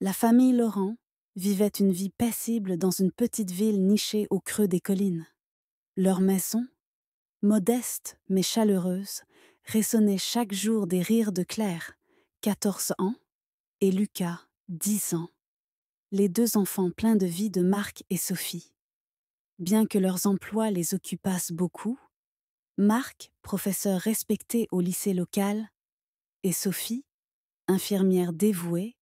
La famille Laurent vivait une vie paisible dans une petite ville nichée au creux des collines. Leur maison, modeste mais chaleureuse, résonnait chaque jour des rires de Claire, 14 ans, et Lucas, 10 ans, les deux enfants pleins de vie de Marc et Sophie. Bien que leurs emplois les occupassent beaucoup, Marc, professeur respecté au lycée local, et Sophie, infirmière dévouée,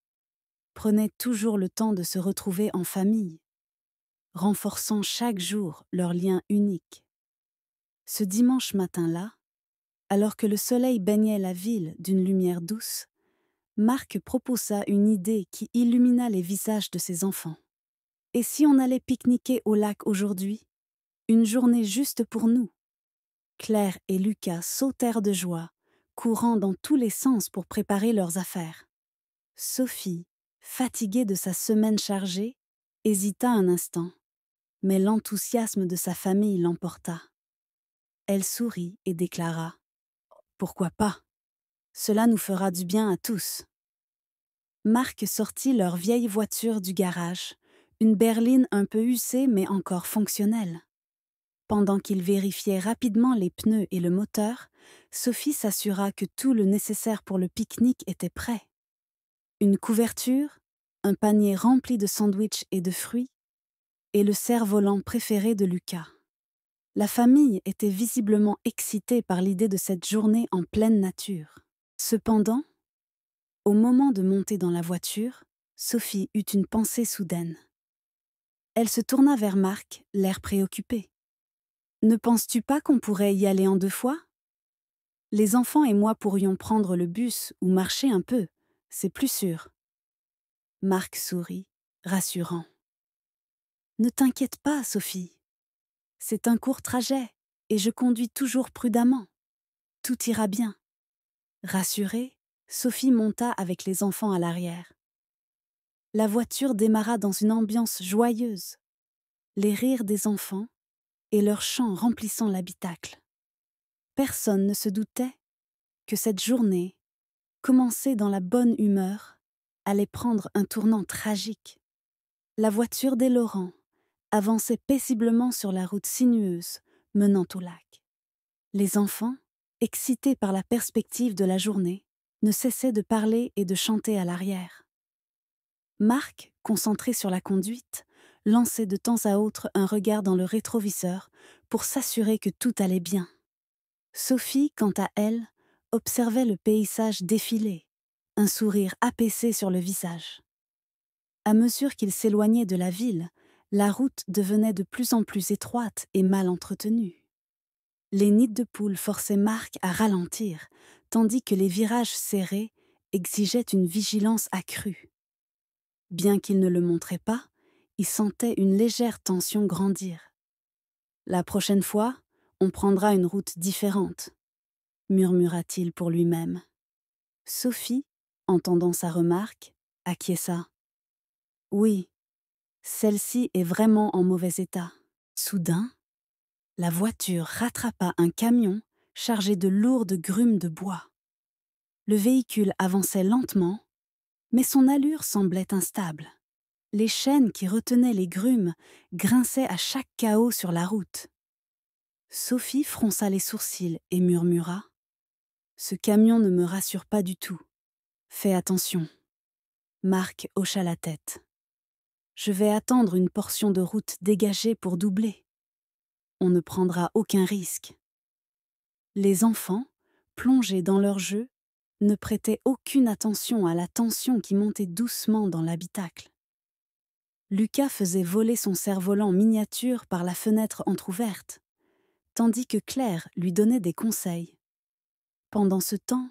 prenaient toujours le temps de se retrouver en famille, renforçant chaque jour leur lien unique. Ce dimanche matin-là, alors que le soleil baignait la ville d'une lumière douce, Marc proposa une idée qui illumina les visages de ses enfants. Et si on allait pique-niquer au lac aujourd'hui? Une journée juste pour nous. Claire et Lucas sautèrent de joie, courant dans tous les sens pour préparer leurs affaires. Sophie, fatiguée de sa semaine chargée, hésita un instant, mais l'enthousiasme de sa famille l'emporta. Elle sourit et déclara : « Pourquoi pas? Cela nous fera du bien à tous. » Marc sortit leur vieille voiture du garage, une berline un peu usée mais encore fonctionnelle. Pendant qu'il vérifiait rapidement les pneus et le moteur, Sophie s'assura que tout le nécessaire pour le pique-nique était prêt. Une couverture, un panier rempli de sandwichs et de fruits, et le cerf-volant préféré de Lucas. La famille était visiblement excitée par l'idée de cette journée en pleine nature. Cependant, au moment de monter dans la voiture, Sophie eut une pensée soudaine. Elle se tourna vers Marc, l'air préoccupé. « Ne penses-tu pas qu'on pourrait y aller en 2 fois? Les enfants et moi pourrions prendre le bus ou marcher un peu, c'est plus sûr. » Marc sourit, rassurant. « Ne t'inquiète pas, Sophie. C'est un court trajet et je conduis toujours prudemment. Tout ira bien. » Rassurée, Sophie monta avec les enfants à l'arrière. La voiture démarra dans une ambiance joyeuse, les rires des enfants et leurs chants remplissant l'habitacle. Personne ne se doutait que cette journée, commencée dans la bonne humeur, allait prendre un tournant tragique. La voiture des Laurent avançait paisiblement sur la route sinueuse menant au lac. Les enfants, excités par la perspective de la journée, ne cessaient de parler et de chanter à l'arrière. Marc, concentré sur la conduite, lançait de temps à autre un regard dans le rétroviseur pour s'assurer que tout allait bien. Sophie, quant à elle, observait le paysage défiler, un sourire apaisé sur le visage. À mesure qu'ils s'éloignaient de la ville, la route devenait de plus en plus étroite et mal entretenue. Les nids de poules forçaient Marc à ralentir, tandis que les virages serrés exigeaient une vigilance accrue. Bien qu'il ne le montrait pas, il sentait une légère tension grandir. « La prochaine fois, on prendra une route différente, » murmura-t-il pour lui-même. Sophie, entendant sa remarque, acquiesça. « Oui, celle-ci est vraiment en mauvais état. » Soudain, la voiture rattrapa un camion chargé de lourdes grumes de bois. Le véhicule avançait lentement, mais son allure semblait instable. Les chaînes qui retenaient les grumes grinçaient à chaque cahot sur la route. Sophie fronça les sourcils et murmura : « Ce camion ne me rassure pas du tout. Fais attention. » Marc hocha la tête. « Je vais attendre une portion de route dégagée pour doubler. On ne prendra aucun risque. » Les enfants, plongés dans leur jeu, ne prêtaient aucune attention à la tension qui montait doucement dans l'habitacle. Lucas faisait voler son cerf-volant miniature par la fenêtre entr'ouverte, tandis que Claire lui donnait des conseils. Pendant ce temps,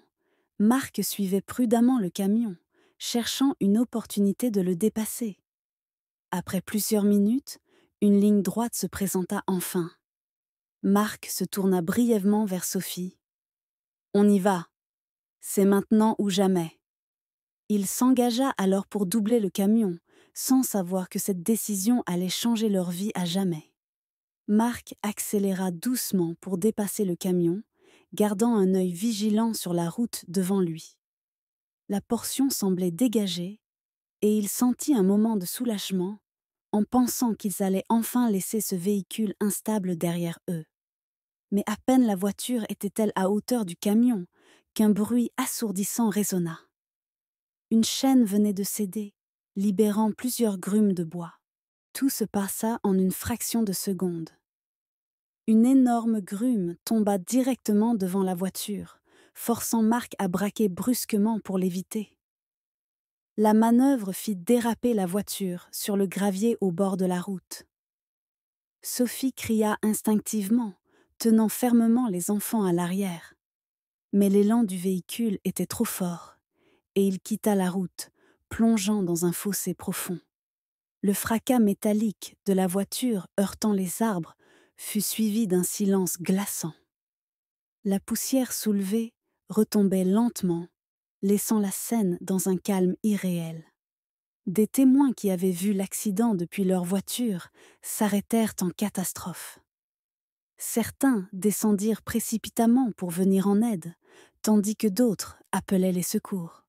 Marc suivait prudemment le camion, cherchant une opportunité de le dépasser. Après plusieurs minutes, une ligne droite se présenta enfin. Marc se tourna brièvement vers Sophie. « On y va. C'est maintenant ou jamais. » Il s'engagea alors pour doubler le camion, sans savoir que cette décision allait changer leur vie à jamais. Marc accéléra doucement pour dépasser le camion, gardant un œil vigilant sur la route devant lui. La portion semblait dégagée, et il sentit un moment de soulagement en pensant qu'ils allaient enfin laisser ce véhicule instable derrière eux. Mais à peine la voiture était-elle à hauteur du camion qu'un bruit assourdissant résonna. Une chaîne venait de céder, libérant plusieurs grumes de bois. Tout se passa en une fraction de seconde. Une énorme grume tomba directement devant la voiture, forçant Marc à braquer brusquement pour l'éviter. La manœuvre fit déraper la voiture sur le gravier au bord de la route. Sophie cria instinctivement, tenant fermement les enfants à l'arrière. Mais l'élan du véhicule était trop fort, et il quitta la route, plongeant dans un fossé profond. Le fracas métallique de la voiture heurtant les arbres fut suivi d'un silence glaçant. La poussière soulevée retombait lentement, laissant la scène dans un calme irréel. Des témoins qui avaient vu l'accident depuis leur voiture s'arrêtèrent en catastrophe. Certains descendirent précipitamment pour venir en aide, tandis que d'autres appelaient les secours.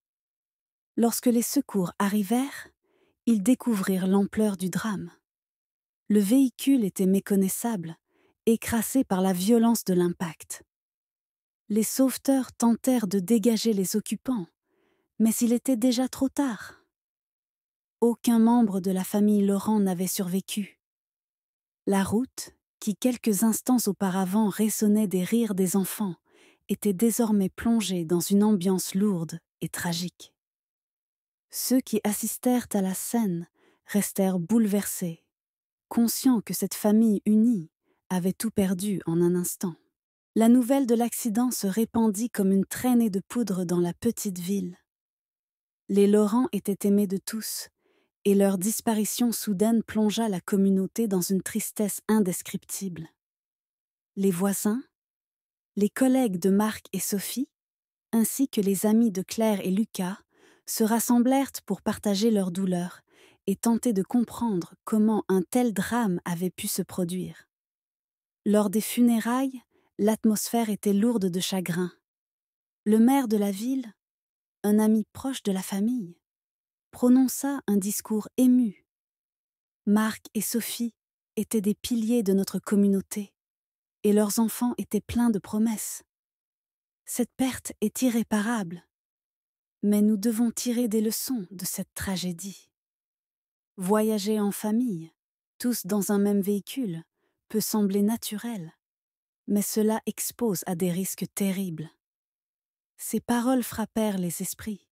Lorsque les secours arrivèrent, ils découvrirent l'ampleur du drame. Le véhicule était méconnaissable, écrasé par la violence de l'impact. Les sauveteurs tentèrent de dégager les occupants, mais il était déjà trop tard. Aucun membre de la famille Laurent n'avait survécu. La route, qui quelques instants auparavant résonnait des rires des enfants, était désormais plongée dans une ambiance lourde et tragique. Ceux qui assistèrent à la scène restèrent bouleversés, conscients que cette famille unie avait tout perdu en un instant. La nouvelle de l'accident se répandit comme une traînée de poudre dans la petite ville. Les Laurent étaient aimés de tous, et leur disparition soudaine plongea la communauté dans une tristesse indescriptible. Les voisins, les collègues de Marc et Sophie, ainsi que les amis de Claire et Lucas, se rassemblèrent pour partager leur douleur et tenter de comprendre comment un tel drame avait pu se produire. Lors des funérailles, l'atmosphère était lourde de chagrin. Le maire de la ville, un ami proche de la famille, prononça un discours ému. Marc et Sophie étaient des piliers de notre communauté, et leurs enfants étaient pleins de promesses. Cette perte est irréparable, mais nous devons tirer des leçons de cette tragédie. Voyager en famille, tous dans un même véhicule, peut sembler naturel, mais cela expose à des risques terribles. Ces paroles frappèrent les esprits.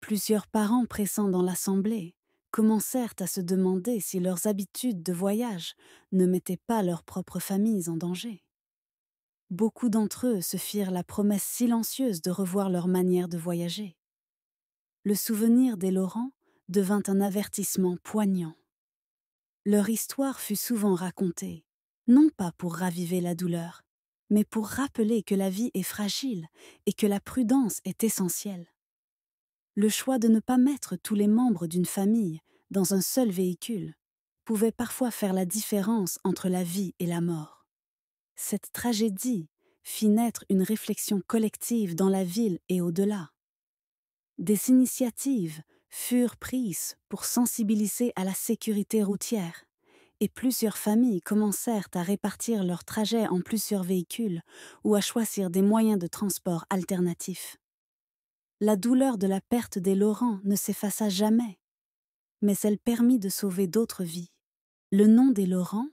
Plusieurs parents présents dans l'assemblée commencèrent à se demander si leurs habitudes de voyage ne mettaient pas leurs propres familles en danger. Beaucoup d'entre eux se firent la promesse silencieuse de revoir leur manière de voyager. Le souvenir des Laurent devint un avertissement poignant. Leur histoire fut souvent racontée, non pas pour raviver la douleur, mais pour rappeler que la vie est fragile et que la prudence est essentielle. Le choix de ne pas mettre tous les membres d'une famille dans un seul véhicule pouvait parfois faire la différence entre la vie et la mort. Cette tragédie fit naître une réflexion collective dans la ville et au-delà. Des initiatives furent prises pour sensibiliser à la sécurité routière, et plusieurs familles commencèrent à répartir leurs trajets en plusieurs véhicules ou à choisir des moyens de transport alternatifs. La douleur de la perte des Laurent ne s'effaça jamais, mais elle permit de sauver d'autres vies. Le nom des Laurent,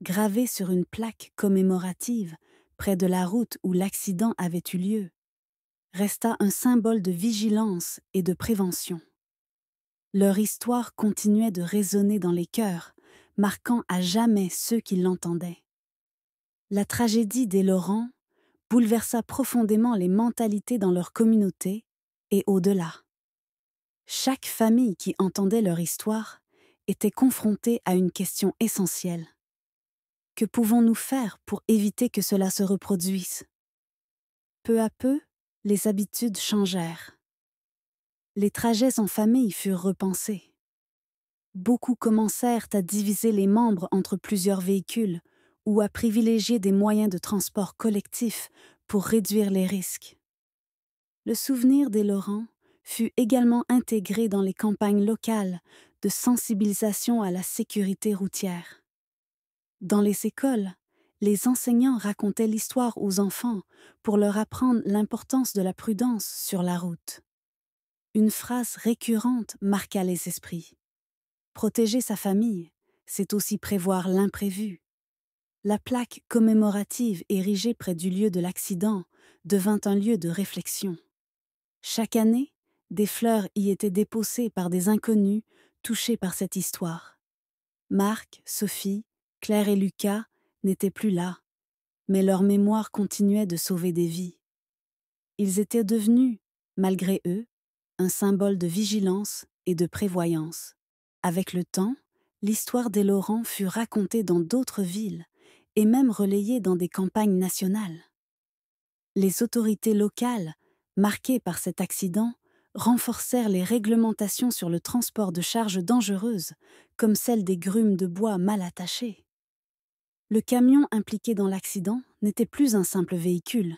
gravé sur une plaque commémorative près de la route où l'accident avait eu lieu, resta un symbole de vigilance et de prévention. Leur histoire continuait de résonner dans les cœurs, marquant à jamais ceux qui l'entendaient. La tragédie des Laurent bouleversa profondément les mentalités dans leur communauté et au-delà. Chaque famille qui entendait leur histoire était confrontée à une question essentielle. Que pouvons-nous faire pour éviter que cela se reproduise? Peu à peu, les habitudes changèrent. Les trajets en famille furent repensés. Beaucoup commencèrent à diviser les membres entre plusieurs véhicules ou à privilégier des moyens de transport collectifs pour réduire les risques. Le souvenir des Laurent fut également intégrée dans les campagnes locales de sensibilisation à la sécurité routière. Dans les écoles, les enseignants racontaient l'histoire aux enfants pour leur apprendre l'importance de la prudence sur la route. Une phrase récurrente marqua les esprits. Protéger sa famille, c'est aussi prévoir l'imprévu. La plaque commémorative érigée près du lieu de l'accident devint un lieu de réflexion. Chaque année, des fleurs y étaient déposées par des inconnus touchés par cette histoire. Marc, Sophie, Claire et Lucas n'étaient plus là, mais leur mémoire continuait de sauver des vies. Ils étaient devenus, malgré eux, un symbole de vigilance et de prévoyance. Avec le temps, l'histoire des Laurent fut racontée dans d'autres villes et même relayée dans des campagnes nationales. Les autorités locales, marquées par cet accident, renforcèrent les réglementations sur le transport de charges dangereuses, comme celle des grumes de bois mal attachées. Le camion impliqué dans l'accident n'était plus un simple véhicule.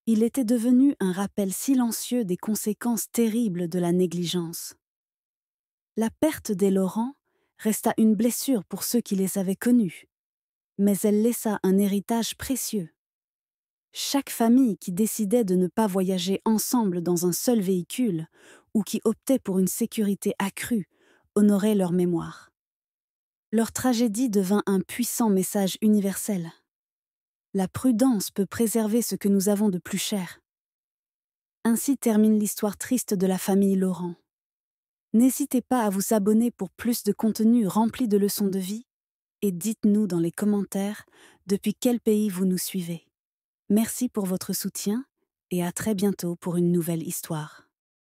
Il était devenu un rappel silencieux des conséquences terribles de la négligence. La perte des Laurent resta une blessure pour ceux qui les avaient connus, mais elle laissa un héritage précieux. Chaque famille qui décidait de ne pas voyager ensemble dans un seul véhicule ou qui optait pour une sécurité accrue honorait leur mémoire. Leur tragédie devint un puissant message universel. La prudence peut préserver ce que nous avons de plus cher. Ainsi termine l'histoire triste de la famille Laurent. N'hésitez pas à vous abonner pour plus de contenu rempli de leçons de vie et dites-nous dans les commentaires depuis quel pays vous nous suivez. Merci pour votre soutien et à très bientôt pour une nouvelle histoire.